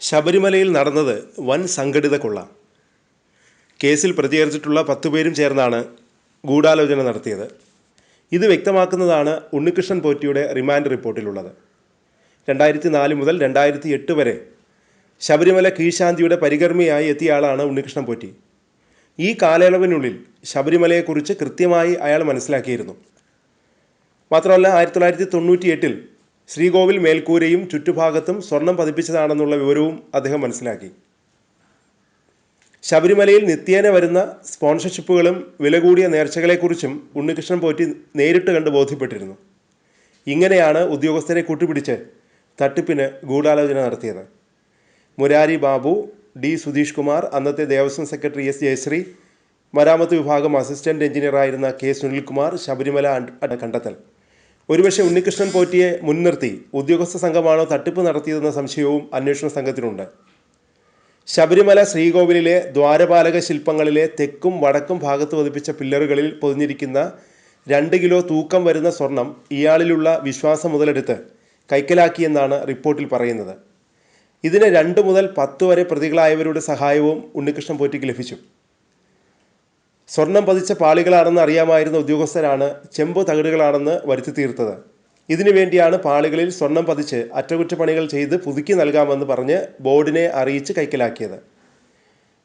ശബരിമലയിൽ നടന്നത് വൻ സംഘടിത കൊള്ള. കേസിൽ പ്രതികരിച്ചിട്ടുള്ള 10 പേരും ചേർന്നാണ് ഗൂഢാലോചന നടത്തിയത്. ഇത് വ്യക്തമാക്കുന്നതാണ് ഉണ്ണികൃഷ്ണൻ പോറ്റിയുടെ റിമാൻഡ് റിപ്പോർട്ടിലുള്ളത്. 2004 മുതൽ 2008 വരെ ശബരിമല കീഴ്ശാന്തിയുടെ പരികർമ്മിയായി എത്തിയ ആളാണ് ഉണ്ണികൃഷ്ണൻ പോറ്റി. ഈ കാലയളവിനുള്ളിൽ ശബരിമലയെക്കുറിച്ച് കൃത്യമായി അയാൾ മനസ്സിലാക്കിയിരുന്നു. മാത്രമല്ല 1998 ശ്രീകോവിൽ മേൽക്കൂരയും ചുറ്റുഭാഗത്തും സ്വർണം പതിപ്പിച്ചതാണെന്നുള്ള വിവരവും അദ്ദേഹം മനസ്സിലാക്കി. ശബരിമലയിൽ നിത്യേന വരുന്ന സ്പോൺസർഷിപ്പുകളും വില കൂടിയ നേർച്ചകളെക്കുറിച്ചും ഉണ്ണികൃഷ്ണൻ പോറ്റി നേരിട്ട് കണ്ട് ബോധ്യപ്പെട്ടിരുന്നു. ഇങ്ങനെയാണ് ഉദ്യോഗസ്ഥരെ കൂട്ടുപിടിച്ച് തട്ടിപ്പിന് ഗൂഢാലോചന നടത്തിയത്. മുരാരി ബാബു, ഡി സുധീഷ് കുമാർ, അന്നത്തെ ദേവസ്വം സെക്രട്ടറി എസ് ജയശ്രീ, മരാമത്ത് വിഭാഗം അസിസ്റ്റന്റ് എഞ്ചിനീയറായിരുന്ന കെ സുനിൽകുമാർ, ശബരിമല കണ്ടെത്തൽ. ഒരുപക്ഷെ ഉണ്ണികൃഷ്ണൻ പോറ്റിയെ മുൻനിർത്തി ഉദ്യോഗസ്ഥ സംഘമാണോ തട്ടിപ്പ് നടത്തിയതെന്ന സംശയവും അന്വേഷണ സംഘത്തിനുണ്ട്. ശബരിമല ശ്രീകോവിലിലെ ദ്വാരപാലക ശില്പങ്ങളിലെ തെക്കും വടക്കും ഭാഗത്ത് പതിപ്പിച്ച പില്ലറുകളിൽ പൊതിഞ്ഞിരിക്കുന്ന 2 കിലോ തൂക്കം വരുന്ന സ്വർണം ഇയാളിലുള്ള വിശ്വാസം മുതലെടുത്ത് കൈക്കലാക്കിയെന്നാണ് റിപ്പോർട്ടിൽ പറയുന്നത്. ഇതിന് 2 മുതൽ 10 വരെ പ്രതികളായവരുടെ സഹായവും ഉണ്ണികൃഷ്ണൻ പോറ്റിക്ക് ലഭിച്ചു. സ്വർണം പതിച്ച പാളികളാണെന്ന് അറിയാമായിരുന്ന ഉദ്യോഗസ്ഥരാണ് ചെമ്പ് തകിടുകളാണെന്ന് വരുത്തി തീർത്തത്. ഇതിനു വേണ്ടിയാണ് പാളികളിൽ സ്വർണം പതിച്ച് അറ്റകുറ്റപ്പണികൾ ചെയ്ത് പുതുക്കി നൽകാമെന്ന് പറഞ്ഞ് ബോർഡിനെ അറിയിച്ച് കൈക്കലാക്കിയത്.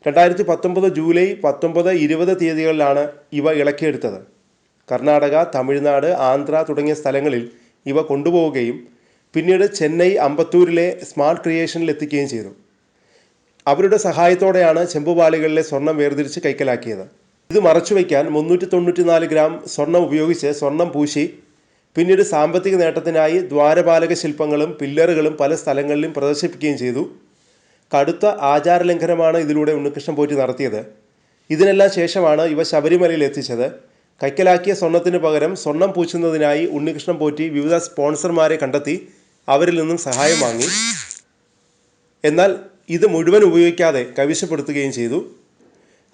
2019 ജൂലൈ 19, 20 തീയതികളിലാണ് ഇവ ഇളക്കിയെടുത്തത്. കർണാടക, തമിഴ്നാട്, ആന്ധ്ര തുടങ്ങിയ സ്ഥലങ്ങളിൽ ഇവ കൊണ്ടുപോവുകയും പിന്നീട് ചെന്നൈ അമ്പത്തൂരിലെ സ്മാർട്ട് ക്രിയേഷനിൽ എത്തിക്കുകയും ചെയ്തു. അവരുടെ സഹായത്തോടെയാണ് ചെമ്പുപാളികളിലെ സ്വർണം വേർതിരിച്ച് കൈക്കലാക്കിയത്. ഇത് മറച്ചുവയ്ക്കാൻ 394 ഗ്രാം സ്വർണം ഉപയോഗിച്ച് സ്വർണം പൂശി പിന്നീട് സാമ്പത്തിക നേട്ടത്തിനായി ദ്വാരപാലക ശില്പങ്ങളും പില്ലറുകളും പല സ്ഥലങ്ങളിലും പ്രദർശിപ്പിക്കുകയും ചെയ്തു. കടുത്ത ആചാരലംഘനമാണ് ഇതിലൂടെ ഉണ്ണികൃഷ്ണൻ പോറ്റി നടത്തിയത്. ഇതിനെല്ലാം ശേഷമാണ് ഇവ ശബരിമലയിൽ എത്തിച്ചത്. കൈക്കലാക്കിയ സ്വർണത്തിന് പകരം സ്വർണം പൂശുന്നതിനായി ഉണ്ണികൃഷ്ണൻ പോറ്റി വിവിധ സ്പോൺസർമാരെ കണ്ടെത്തി അവരിൽ നിന്നും സഹായം വാങ്ങി. എന്നാൽ ഇത് മുഴുവൻ ഉപയോഗിക്കാതെ കൈവശപ്പെടുത്തുകയും ചെയ്തു.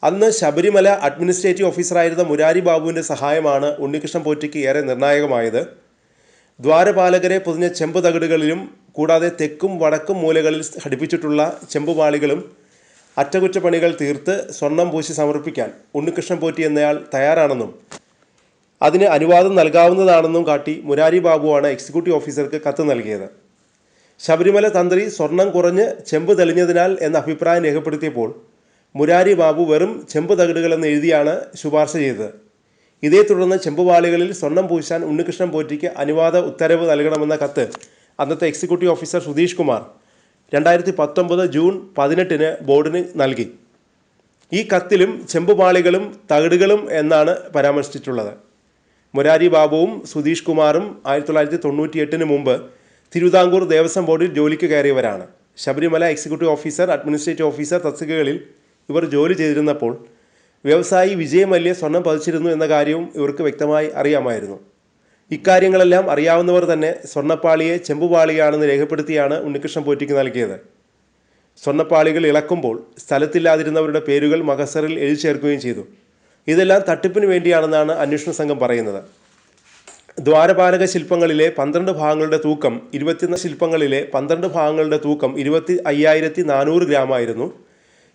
അന്ന് ശബരിമല അഡ്മിനിസ്ട്രേറ്റീവ് ഓഫീസറായിരുന്ന മുരാരി ബാബുവിൻ്റെ സഹായമാണ് ഉണ്ണികൃഷ്ണൻ പോറ്റിക്ക് ഏറെ നിർണായകമായത്. ദ്വാരപാലകരെ പൊതിഞ്ഞ ചെമ്പ് തകിടുകളിലും കൂടാതെ തെക്കും വടക്കും മൂലകളിൽ ഘടിപ്പിച്ചിട്ടുള്ള ചെമ്പുപാളികളും അറ്റകുറ്റപ്പണികൾ തീർത്ത് സ്വർണം പൂശി സമർപ്പിക്കാൻ ഉണ്ണികൃഷ്ണൻ പോറ്റി എന്നയാൾ തയ്യാറാണെന്നും അതിന് അനുവാദം നൽകാവുന്നതാണെന്നും കാട്ടി മുരാരി ബാബുവാണ് എക്സിക്യൂട്ടീവ് ഓഫീസർക്ക് കത്ത് നൽകിയത്. ശബരിമല തന്ത്രി സ്വർണം കുറഞ്ഞ് ചെമ്പ് തെളിഞ്ഞതിനാൽ എന്ന അഭിപ്രായം രേഖപ്പെടുത്തിയപ്പോൾ മുരാരി ബാബു വെറും ചെമ്പ് തകിടുകളെന്ന് എഴുതിയാണ് ശുപാർശ ചെയ്തത്. ഇതേ തുടർന്ന് ചെമ്പുപാളികളിൽ സ്വർണം പൂശാൻ ഉണ്ണികൃഷ്ണൻ പോറ്റിക്ക് അനുവാദ ഉത്തരവ് നൽകണമെന്ന കത്ത് അന്നത്തെ executive officer Sudheesh Kumar 2019 June 18 ബോർഡിന് നൽകി. ഈ കത്തിലും ചെമ്പുപാളികളും തകിടുകളും എന്നാണ് പരാമർശിച്ചിട്ടുള്ളത്. മുരാരി ബാബുവും സുധീഷ് കുമാറും 1998 മുമ്പ് തിരുവിതാംകൂർ ദേവസ്വം ബോർഡിൽ ജോലിക്ക് കയറിയവരാണ്. Sabarimala executive officer, administrative officer തസ്തികകളിൽ ഇവർ ജോലി ചെയ്തിരുന്നപ്പോൾ വ്യവസായി വിജയ് മല്യ സ്വർണം പതിച്ചിരുന്നു എന്ന കാര്യവും ഇവർക്ക് വ്യക്തമായി അറിയാമായിരുന്നു. ഇക്കാര്യങ്ങളെല്ലാം അറിയാവുന്നവർ തന്നെ സ്വർണ്ണപ്പാളിയെ ചെമ്പുപാളിയാണെന്ന് രേഖപ്പെടുത്തിയാണ് ഉണ്ണികൃഷ്ണൻ പോറ്റിക്ക് നൽകിയത്. സ്വർണ്ണപ്പാളികൾ ഇളക്കുമ്പോൾ സ്ഥലത്തില്ലാതിരുന്നവരുടെ പേരുകൾ മഹസറിൽ എഴുതി ചേർക്കുകയും ചെയ്തു. ഇതെല്ലാം തട്ടിപ്പിന് വേണ്ടിയാണെന്നാണ് അന്വേഷണ സംഘം പറയുന്നത്. ദ്വാരപാലക ശില്പങ്ങളിലെ 12 ഭാഗങ്ങളുടെ തൂക്കം 21 ശില്പങ്ങളിലെ 12 ഭാഗങ്ങളുടെ തൂക്കം 25,400 ഗ്രാമായിരുന്നു.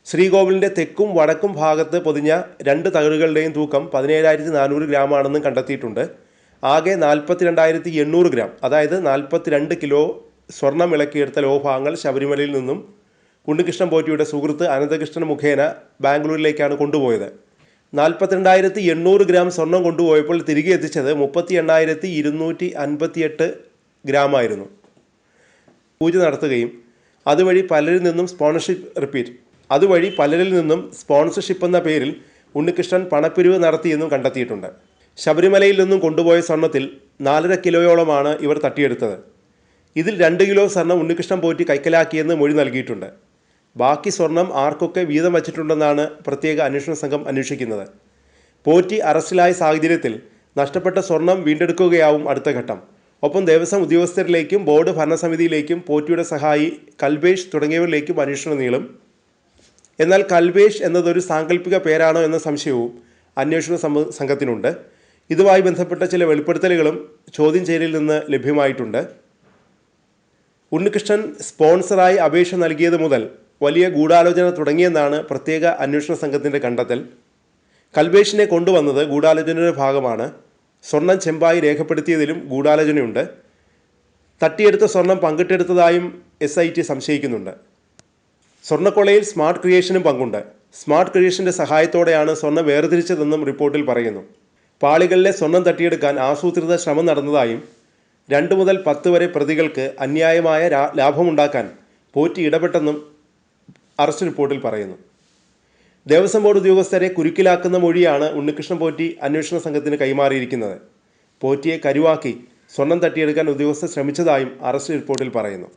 ശ്രീകോവിലിൻ്റെ തെക്കും വടക്കും ഭാഗത്ത് പൊതിഞ്ഞ 2 തകിടുകളുടെയും തൂക്കം 17,400 ഗ്രാമാണെന്നും കണ്ടെത്തിയിട്ടുണ്ട്. ആകെ 42,800 ഗ്രാം, അതായത് 42 കിലോ സ്വർണം ഇളക്കിയെടുത്ത ലോഹഭാഗങ്ങൾ ശബരിമലയിൽ നിന്നും ഉണ്ണികൃഷ്ണൻ പോറ്റിയുടെ സുഹൃത്ത് അനന്തകൃഷ്ണൻ മുഖേന ബാംഗ്ലൂരിലേക്കാണ് കൊണ്ടുപോയത്. 42,800 ഗ്രാം സ്വർണം കൊണ്ടുപോയപ്പോൾ തിരികെ എത്തിച്ചത് 38,258 ഗ്രാമായിരുന്നു. പൂജ നടത്തുകയും അതുവഴി പലരിൽ നിന്നും സ്പോൺസർഷിപ്പ് എന്ന പേരിൽ ഉണ്ണികൃഷ്ണൻ പണപ്പിരിവ് നടത്തിയെന്നും കണ്ടെത്തിയിട്ടുണ്ട്. ശബരിമലയിൽ നിന്നും കൊണ്ടുപോയ സ്വർണത്തിൽ 4.5 കിലോയോളമാണ് ഇവർ തട്ടിയെടുത്തത്. ഇതിൽ 2 കിലോ സ്വർണം ഉണ്ണികൃഷ്ണൻ പോറ്റി കൈക്കലാക്കിയെന്ന് മൊഴി നൽകിയിട്ടുണ്ട്. ബാക്കി സ്വർണം ആർക്കൊക്കെ വീതം വച്ചിട്ടുണ്ടെന്നാണ് പ്രത്യേക അന്വേഷണ സംഘം അന്വേഷിക്കുന്നത്. പോറ്റി അറസ്റ്റിലായ സാഹചര്യത്തിൽ നഷ്ടപ്പെട്ട സ്വർണം വീണ്ടെടുക്കുകയാവും അടുത്ത ഘട്ടം. ഒപ്പം ദേവസ്വം ഉദ്യോഗസ്ഥരിലേക്കും ബോർഡ് ഭരണസമിതിയിലേക്കും പോറ്റിയുടെ സഹായി കൽബേഷ് തുടങ്ങിയവരിലേക്കും അന്വേഷണം നീളും. എന്നാൽ കൽബേഷ് എന്നതൊരു സാങ്കല്പിക പേരാണോ എന്ന സംശയവും അന്വേഷണ സംഘത്തിനുണ്ട്. ഇതുമായി ബന്ധപ്പെട്ട ചില വെളിപ്പെടുത്തലുകളും ചോദ്യം ചെയ്യലിൽ നിന്ന് ലഭ്യമായിട്ടുണ്ട്. ഉണ്ണികൃഷ്ണൻ സ്പോൺസറായി അപേക്ഷ നൽകിയത് മുതൽ വലിയ ഗൂഢാലോചന തുടങ്ങിയെന്നാണ് പ്രത്യേക അന്വേഷണ സംഘത്തിൻ്റെ കണ്ടെത്തൽ. കൽബേഷിനെ കൊണ്ടുവന്നത് ഗൂഢാലോചനയുടെ ഭാഗമാണ്. സ്വർണം ചെമ്പായി രേഖപ്പെടുത്തിയതിലും ഗൂഢാലോചനയുണ്ട്. തട്ടിയെടുത്ത സ്വർണം പങ്കിട്ടെടുത്തതായും SIT സംശയിക്കുന്നുണ്ട്. സ്വർണ്ണക്കൊള്ളയിൽ സ്മാർട്ട് ക്രിയേഷനും പങ്കുണ്ട്. സ്മാർട്ട് ക്രിയേഷൻ്റെ സഹായത്തോടെയാണ് സ്വർണം വേർതിരിച്ചതെന്നും റിപ്പോർട്ടിൽ പറയുന്നു. പാളികളിലെ സ്വർണം തട്ടിയെടുക്കാൻ ആസൂത്രിത ശ്രമം നടന്നതായും 2 മുതൽ 10 വരെ പ്രതികൾക്ക് അന്യായമായ ലാഭമുണ്ടാക്കാൻ പോറ്റി ഇടപെട്ടെന്നും അറസ്റ്റ് റിപ്പോർട്ടിൽ പറയുന്നു. ദേവസ്വം ബോർഡ് ഉദ്യോഗസ്ഥരെ കുരുക്കിലാക്കുന്ന മൊഴിയാണ് ഉണ്ണികൃഷ്ണൻ പോറ്റി അന്വേഷണ സംഘത്തിന് കൈമാറിയിരിക്കുന്നത്. പോറ്റിയെ കരുവാക്കി സ്വർണം തട്ടിയെടുക്കാൻ ഉദ്യോഗസ്ഥർ ശ്രമിച്ചതായും അറസ്റ്റ് റിപ്പോർട്ടിൽ പറയുന്നു.